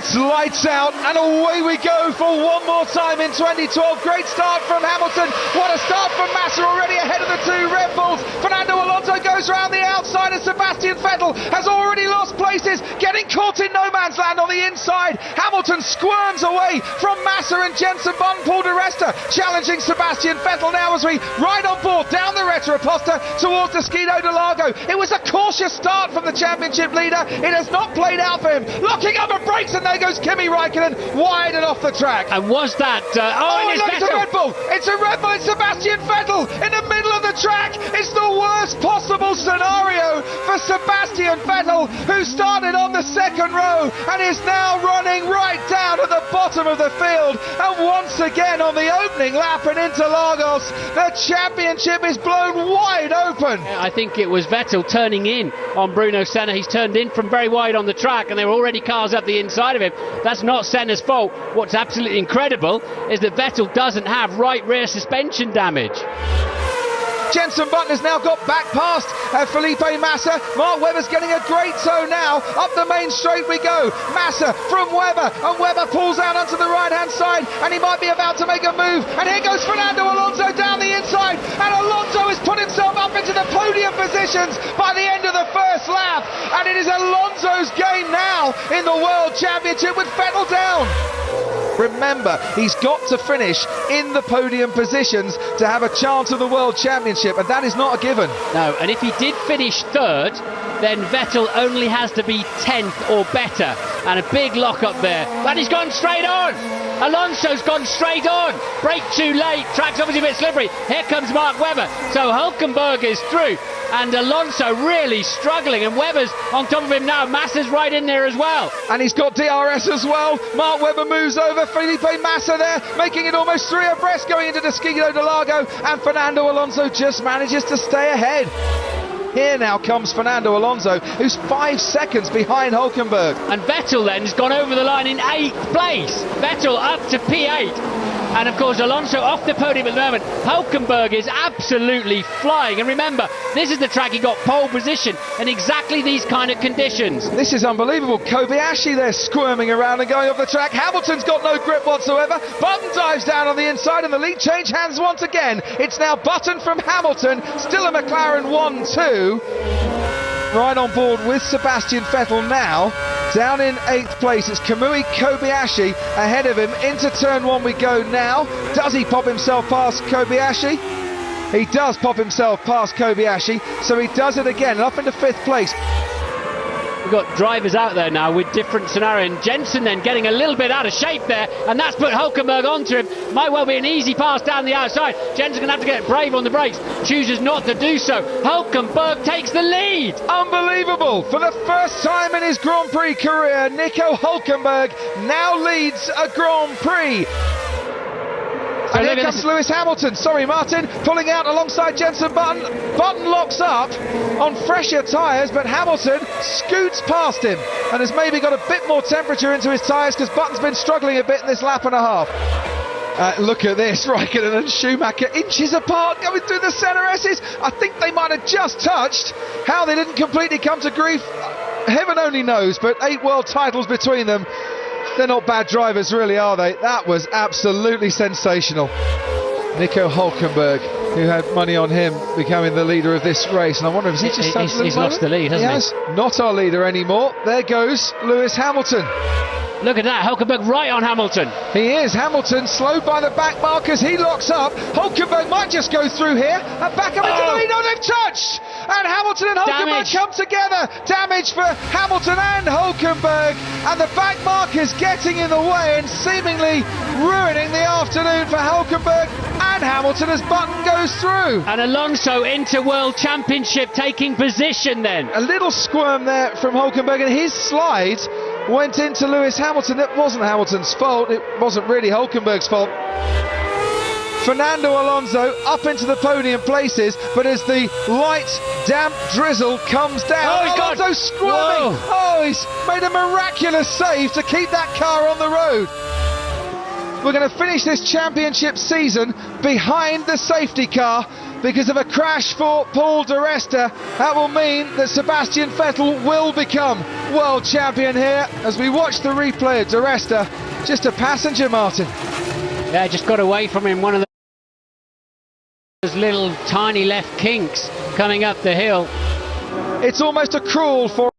It's lights out and away we go for one more time in 2012. Great start from Hamilton. What a start from Massa, already ahead of the two Red Bulls. Fernando Alonso goes around the outside and Sebastian Vettel has already lost places, getting caught in no man's land on the inside. Hamilton squirms away from Massa and Jenson Button. Paul di Resta challenging Sebastian Vettel now as we ride on board down the Retroposta towards the Skido de Largo. It was a cautious start from the championship leader. It has not played out for him. Locking up a brakes, and there goes Kimi Räikkönen wide and off the track. And was that... look, it's a Red Bull. It's a Red Bull. It's Sebastian Vettel in the middle of the track. It's the worst possible scenario for Sebastian Vettel, who started on the second row and is now running right down at the bottom of the field. And once again on the opening lap in Interlagos, the championship is blown wide open. I think it was Vettel turning in on Bruno Senna. He's turned in from very wide on the track and there were already cars up the inside of him. That's not Senna's fault. What's absolutely incredible is that Vettel doesn't have right rear suspension damage. Jenson Button has now got back past Felipe Massa. Mark Webber's getting a great toe now. Up the main straight we go. Massa from Webber, and Webber pulls out onto the right-hand side, and he might be about to make a move. And here goes Fernando Alonso down the inside, and Alonso has put himself up into the podium positions by the end of the first lap. And it is Alonso's game now in the World Championship with Vettel down. Remember, he's got to finish in the podium positions to have a chance of the World Championship, and that is not a given. No, and if he did finish third, then Vettel only has to be 10th or better, and a big lock up there. But he's gone straight on. Alonso's gone straight on. Brake too late. Track's obviously a bit slippery. Here comes Mark Webber. So Hülkenberg is through, and Alonso really struggling, and Webber's on top of him now. Massa's right in there as well. And he's got DRS as well. Mark Webber moves over. Felipe Massa there, making it almost three abreast going into the Skido de Largo, and Fernando Alonso just manages to stay ahead. Here now comes Fernando Alonso, who's 5 seconds behind Hülkenberg. And Vettel then has gone over the line in 8th place. Vettel up to P8. And of course Alonso off the podium at the moment. Hülkenberg is absolutely flying. And remember, this is the track he got pole position in exactly these kind of conditions. This is unbelievable. Kobayashi there squirming around and going off the track. Hamilton's got no grip whatsoever. Button dives down on the inside and the lead change hands once again. It's now Button from Hamilton. Still a McLaren 1-2. Right on board with Sebastian Vettel now. Down in 8th place, it's Kamui Kobayashi ahead of him. Into turn 1 we go now. Does he pop himself past Kobayashi? He does pop himself past Kobayashi, so he does it again, and up into 5th place. We've got drivers out there now with different scenarios. And Jenson then getting a little bit out of shape there, and that's put Hülkenberg onto him. Might well be an easy pass down the outside. Jenson's going to have to get brave on the brakes. Chooses not to do so. Hülkenberg takes the lead. Unbelievable. For the first time in his Grand Prix career, Nico Hülkenberg now leads a Grand Prix. And here comes Lewis Hamilton, sorry Martin, pulling out alongside Jenson Button. Button locks up on fresher tyres, but Hamilton scoots past him and has maybe got a bit more temperature into his tyres because Button's been struggling a bit in this lap and a half. Look at this, Räikkönen and Schumacher inches apart going through the centre S's. I think they might have just touched. How they didn't completely come to grief, heaven only knows, but 8 world titles between them. They're not bad drivers, really, are they? That was absolutely sensational. Nico Hülkenberg, who had money on him becoming the leader of this race, and I wonder if he's lost the lead, hasn't he? Yes, not our leader anymore. There goes Lewis Hamilton. Look at that, Hülkenberg right on Hamilton. He is. Hamilton slowed by the back markers. He locks up. Hülkenberg might just go through here and back up into the lead. No, they've touched! And Hamilton and Hülkenberg come together. Damage for Hamilton and Hülkenberg. And the back markers getting in the way and seemingly ruining the afternoon for Hülkenberg and Hamilton as Button goes through. And Alonso into World Championship taking position then. A little squirm there from Hülkenberg, and his slide went into Lewis Hamilton. It wasn't Hamilton's fault. It wasn't really Hülkenberg's fault. Fernando Alonso up into the podium places, but as the light, damp drizzle comes down, Alonso squirming. Whoa. Oh, he's made a miraculous save to keep that car on the road. We're going to finish this championship season behind the safety car. because of a crash for Paul di Resta. That will mean that Sebastian Vettel will become world champion here. As we watch the replay of di Resta, just a passenger, Martin. Yeah, just got away from him. One of those little tiny left kinks coming up the hill. It's almost a crawl for